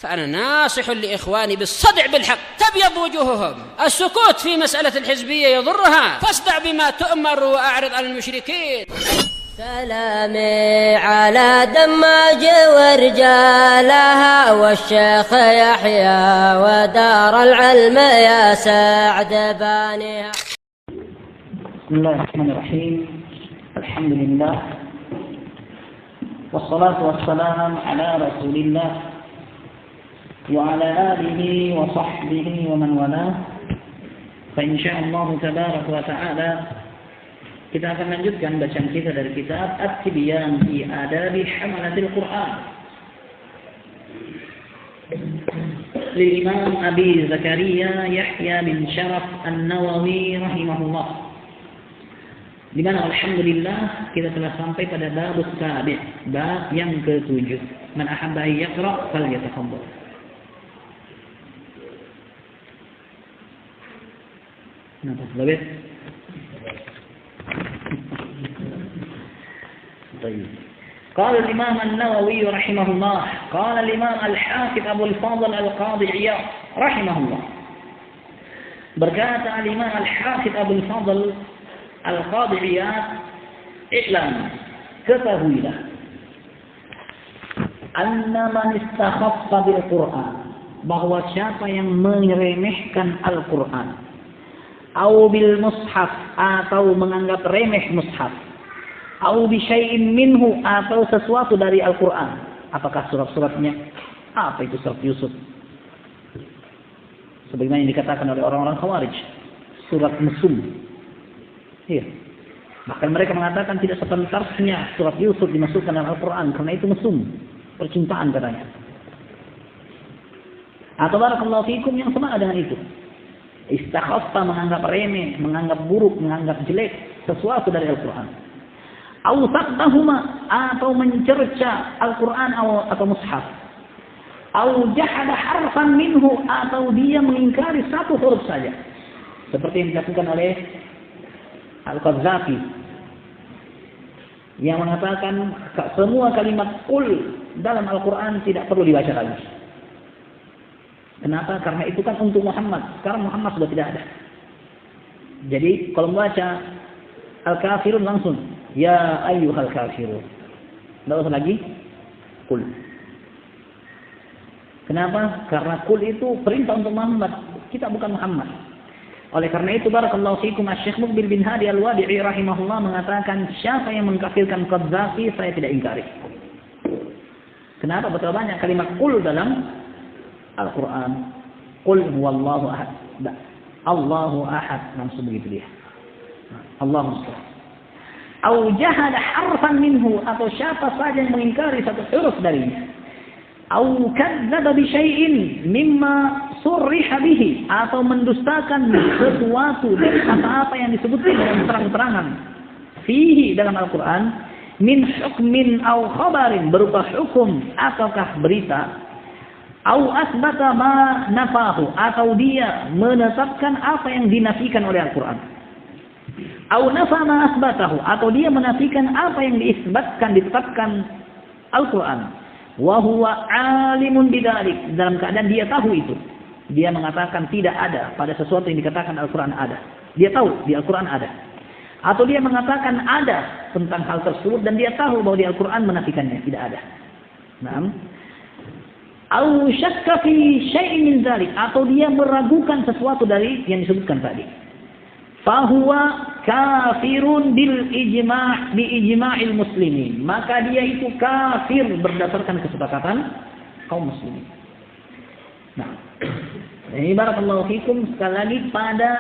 فأنا ناصح لإخواني بالصدع بالحق تبيض وجوههم. السكوت في مسألة الحزبية يضرها، فاصدع بما تؤمر وأعرض عن المشركين. سلامي على دماج ورجالها والشيخ يحيى ودار العلم يا سعد بانيها. بسم الله الرحمن الرحيم. الحمد لله والصلاة والسلام على رسول الله وعلى آله وصحبه ومن والاه. فإن شاء الله تبارك وتعالى kita akan lanjutkan bacaan kita dari kitab At-Tibyan fi Adabi Hamalatil Quran Imam Abi Zakaria Yahya bin Sharaf An-Nawawi rahimahullah, di mana alhamdulillah kita telah sampai pada bab as-sabi', bab yang ke-7. Man ahabba yaqra falyatafaddal. Nah, David. طيب. قال الإمام النووي رحمه الله، قال الإمام الحافظ أبو الفضل القاضي عياض رحمه الله. Berkata al-Imam al-Hafidh Abdul Fadl al-Qadhi Iyad, "I'lam, ketahuilah, anna man istakhaffa bil Qur'an, bahwa siapa yang meremehkan Al-Qur'an, au bil mushaf, atau menganggap remeh mushaf, au bi syai'in minhu, atau sesuatu dari Al-Qur'an." Apakah surat-suratnya? Apa itu surat Yusuf? Sebagaimana yang dikatakan oleh orang-orang Khawarij, surat mesum. Iya. Bahkan mereka mengatakan tidak sepantasnya surat Yusuf dimasukkan dalam Al-Quran karena itu mesum, percintaan katanya. Atau barakallahu fikum yang sama dengan itu. Istakhaffa, menganggap remeh, menganggap buruk, menganggap jelek sesuatu dari Al-Quran. Au taqdahuma, atau mencerca Al-Quran atau mushaf. Au jahada harfan minhu, atau dia mengingkari satu huruf saja. Seperti yang dilakukan oleh Al-Qadzafi yang mengatakan semua kalimat qul dalam Al-Quran tidak perlu dibaca lagi. Kenapa? Karena itu kan untuk Muhammad. Sekarang Muhammad sudah tidak ada. Jadi kalau membaca Al-Kafirun langsung ya ayyuhal kafirun. Tidak usah lagi qul. Kenapa? Karena qul itu perintah untuk Muhammad. Kita bukan Muhammad. Oleh karena itu barakallahu fikum, Asy-Syaikh Muqbil bin Hadi Al-Wadi'i rahimahullah mengatakan, siapa yang mengkafirkan Qadzafi saya tidak ingkari. Kenapa? Betul banyak kalimat qul dalam Al-Quran. Qul huwallahu ahad. Allahu ahad, langsung begitu dia. Allahu akbar. Au jahada harfan minhu, atau siapa saja yang mengingkari satu huruf darinya. Au kadzdzaba bi syai'in mimma surriha bihi, atau mendustakan sesuatu dari apa-apa yang disebutkan dalam terang-terangan fihi dalam Al-Quran, min hukmin au khabarin, berupa hukum ataukah berita, au asbata ma nafahu, atau dia menetapkan apa yang dinafikan oleh Al-Quran, au nafa ma asbatahu, atau dia menafikan apa yang ditetapkan Al-Quran. Wa huwa alimun bidzalik, dalam keadaan dia tahu itu. Dia mengatakan tidak ada pada sesuatu yang dikatakan Al-Quran ada. Dia tahu di Al-Quran ada. Atau dia mengatakan ada tentang hal tersebut dan dia tahu bahwa di Al-Quran menafikannya, tidak ada. Naam. Au syakka fi syai'in min dzalik, atau dia meragukan sesuatu dari yang disebutkan tadi. Fahuwa kafirun bil ijma' bi ijma'il muslimin, maka dia itu kafir berdasarkan kesepakatan kaum muslimin. Nah, ini barakallahu fikum sekali lagi pada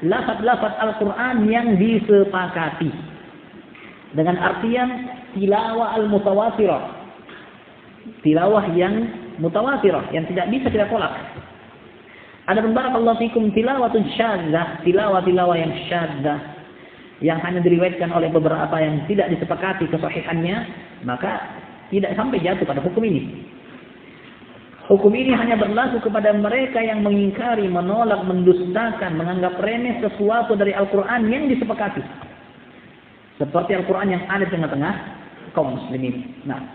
lafaz-lafaz Al-Quran yang disepakati dengan artian tilawah al-mutawatirah, tilawah yang mutawatirah yang tidak bisa kita tolak. Ada barakallahu fikum tilawatun syadzah, tilawah-tilawah yang syadzah yang hanya diriwayatkan oleh beberapa yang tidak disepakati kesahihannya, maka tidak sampai jatuh pada hukum ini. Hukum ini hanya berlaku kepada mereka yang mengingkari, menolak, mendustakan, menganggap remeh sesuatu dari Al-Quran yang disepakati. Seperti Al-Quran yang ada di tengah-tengah kaum muslimin. Nah,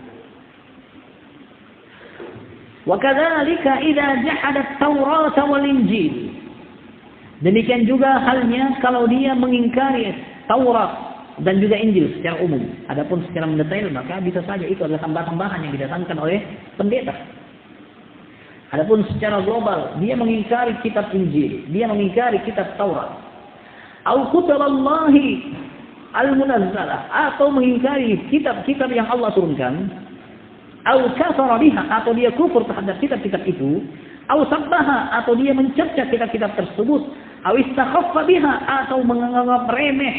Wa kadzalika idza jahada at-Taurat wal Injil. Demikian juga halnya kalau dia mengingkari Taurat dan juga Injil secara umum. Adapun secara mendetail maka bisa saja itu adalah tambahan-tambahan yang didatangkan oleh pendeta. Adapun secara global dia mengingkari kitab Injil, dia mengingkari kitab Taurat. Au kutaballahi al-munazzalah, atau mengingkari kitab-kitab yang Allah turunkan. Au kafara biha, atau dia kufur terhadap kitab-kitab itu. Au sabbaha, atau dia mencerca kitab-kitab tersebut. Au istakhaffa biha, atau menganggap remeh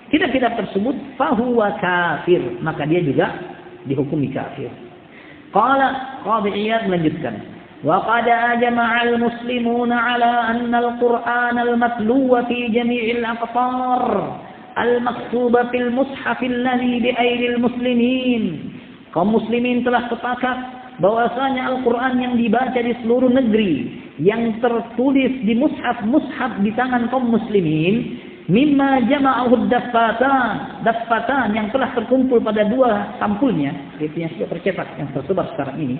kitab-kitab tersebut, fahuwa kafir, maka dia juga dihukumi kafir. Qala Qadhi Iyad melanjutkan, wa qad ajma'a al-muslimuna 'ala anna al-Qur'an al-matluwa fi jami'il aqtar al-maktuba fil mushaf alladhi bi aydil muslimin. Kaum muslimin telah sepakat bahwasanya Al-Qur'an yang dibaca di seluruh negeri, yang tertulis di mushaf di tangan kaum muslimin, mimma jama'ahu daffatan yang telah terkumpul pada dua sampulnya, yaitu yang sudah tercetak yang tersebar sekarang ini,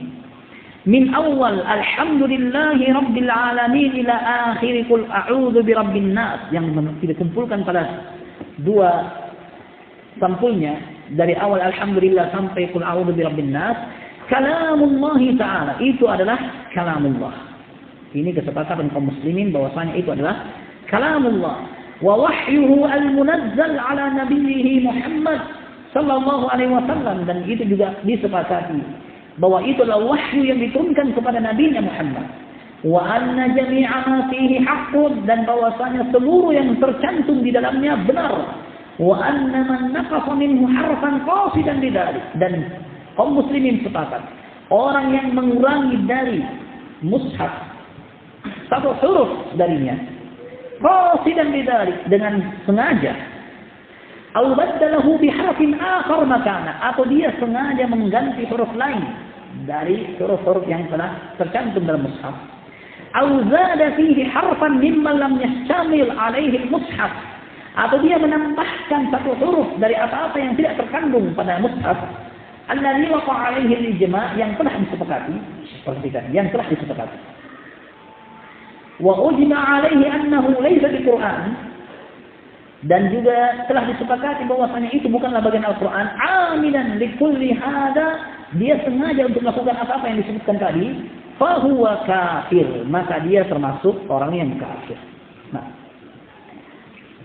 min awal alhamdulillahi rabbil alamin ila akhir qul a'udzu birabbin nas, yang dikumpulkan pada dua sampulnya dari awal alhamdulillah sampai qul a'udzu birabbin nas, kalamullah ta'ala, itu adalah kalamullah. Ini kesepakatan kaum muslimin bahwasanya itu adalah kalamullah. Wa wahyuhu al-munazzal ala nabiyhi Muhammad sallallahu alaihi wasallam, dan itu juga disepakati bahwa itu adalah wahyu yang diturunkan kepada nabinya Muhammad. Wa anna jami'a ma fihi haqqun, dan bahwasanya seluruh yang tercantum di dalamnya benar. Wa anna man naqasa minhu harfan qasidan bidzalik, dan kaum muslimin sepakat orang yang mengurangi dari mushaf satu huruf darinya, qasidan bidzalik, dengan sengaja, aw baddalahu biharfin akhar makana, atau dia sengaja mengganti huruf lain dari huruf-huruf yang telah tercantum dalam mushaf, aw zada fihi harfan mimma lam yastamil alaihi al-mushaf, atau dia menambahkan satu huruf dari apa-apa yang tidak terkandung pada mushaf, alladzi waqa'a alaihi al-ijma', yang telah disepakati, seperti tadi yang telah disepakati. Wa ujma alaihi annahu laysa biqur'an, dan juga telah disepakati bahwasanya itu bukanlah bagian Al-Qur'an. Amilan likulli hada, dia sengaja untuk melakukan apa-apa yang disebutkan tadi, fa huwa kafir, maka dia termasuk orang yang kafir. Nah,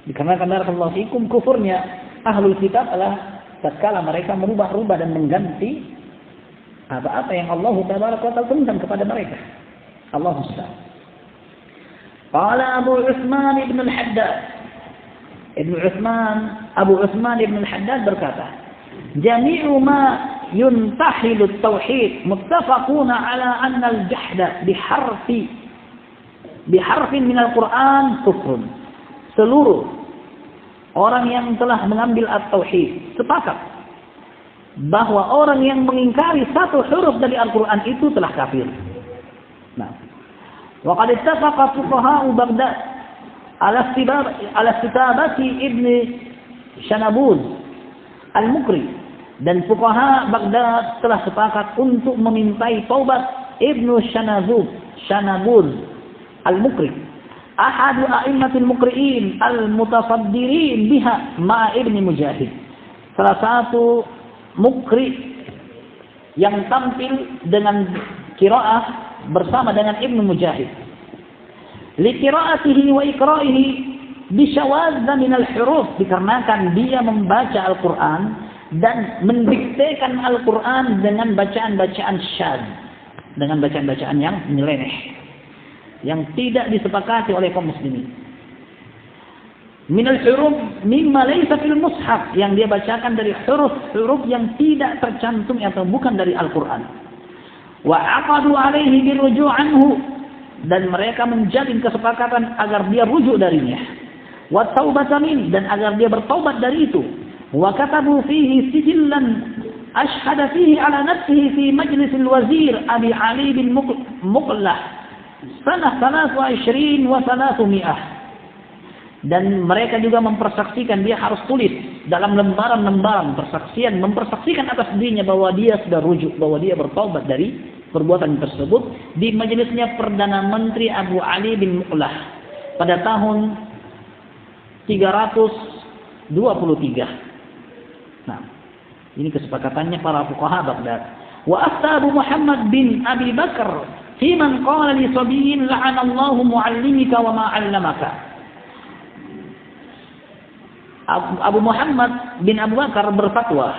dikarenakan barakallahu fikum kufurnya ahlul kitab adalah tatkala mereka merubah-rubah dan mengganti apa-apa yang Allah Tabaraka wa Ta'ala turunkan kepada mereka. Allahu Subhanahu. Qala Abu Utsman ibn al-Haddad, Abu Utsman ibn al-Haddad berkata, jami'u ma yuntahilu at-tauhid muttafaquna ala anna al-jahda biharfin min al-Qur'an kufrun. Seluruh orang yang telah mengambil at-tauhid sepakat bahwa orang yang mengingkari satu huruf dari Al-Qur'an itu telah kafir. Nah, وقد اتفق فقهاء بغداد على استتابة ابن شنابوز al-Mukri, dan fuqaha Baghdad telah sepakat untuk memintai taubat Ibnu Shanabuz al-Mukri, ahadu a'immatul mukri'in al-mutasaddirin biha ma'a Ibni Mujahid, salah satu mukri yang tampil dengan qiraah bersama dengan Ibnu Mujahid. Li qiraatihi wa iqra'ihi bisyawadza min al-huruf, dikarenakan dia membaca Al-Qur'an dan mendiktekan Al-Qur'an dengan bacaan-bacaan syadz, dengan bacaan-bacaan yang nyeleneh, yang tidak disepakati oleh kaum muslimin. Min al-huruf mimma laysa fil mushaf, yang dia bacakan dari huruf-huruf yang tidak tercantum atau bukan dari Al-Qur'an. Wa aqadu alaihi birruju' anhu, dan mereka menjalin kesepakatan agar dia rujuk darinya. Wa taubata min, dan agar dia bertaubat dari itu. Wa katabu fihi sijillan ashhada fihi ala nafsihi fi majlis al-wazir Abi Ali bin Muqlah sanah 23 wa 300. Dan mereka juga mempersaksikan, dia harus tulis dalam lembaran-lembaran persaksian, mempersaksikan atas dirinya bahwa dia sudah rujuk, bahwa dia bertaubat dari perbuatan tersebut di majelisnya Perdana Menteri Abu Ali bin Muqlah pada tahun 323. Nah, ini kesepakatannya para fuqaha Baghdad. Wa afta Abu Muhammad bin Abi Bakar fi man qala li sabiyyin la'anallahu muallimika wa ma 'allamaka. Abu Muhammad bin Abu Bakar berfatwa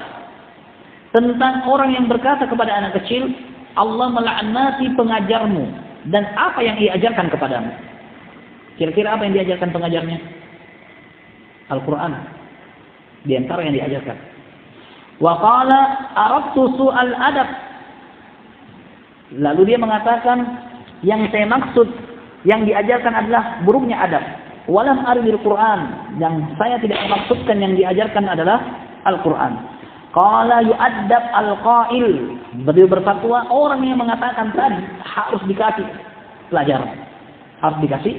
tentang orang yang berkata kepada anak kecil, Allah melaknati pengajarmu dan apa yang ia ajarkan kepadamu. Kira-kira apa yang diajarkan pengajarnya? Al-Quran. Di antara yang diajarkan. Wa qala aradtu su'al adab. Lalu dia mengatakan yang saya maksud yang diajarkan adalah buruknya adab. Walam aridil Quran, yang saya tidak maksudkan yang diajarkan adalah Al-Quran. Qala yu'addab al-qail. Beliau berfatwa orang yang mengatakan tadi harus dikasih pelajaran. Harus dikasih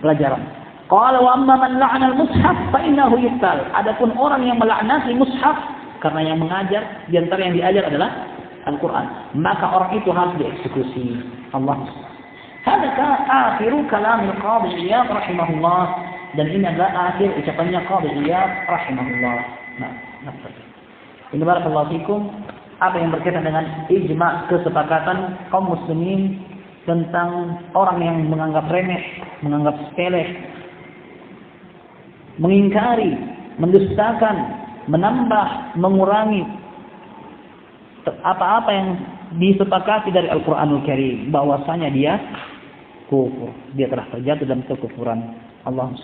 pelajaran. Qala wa amma man la'ana al-mushaf fa innahu yuqtal. Adapun orang yang melaknati mushaf karena yang mengajar di antara yang diajar adalah Al-Quran, maka orang itu harus dieksekusi. Allah. Hadza akhiru kalam al-Qadhi Iyad rahimahullah, dan ini adalah akhir ucapannya Qadhi Iyad rahimahullah. Nah, ini barakallahu fikum apa yang berkaitan dengan ijma' kesepakatan kaum muslimin tentang orang yang menganggap remeh, menganggap sepele, mengingkari, mendustakan, menambah, mengurangi apa-apa yang disepakati dari Al-Quranul Karim, bahwasanya dia kufur, dia telah terjatuh dalam kekufuran. Allahumma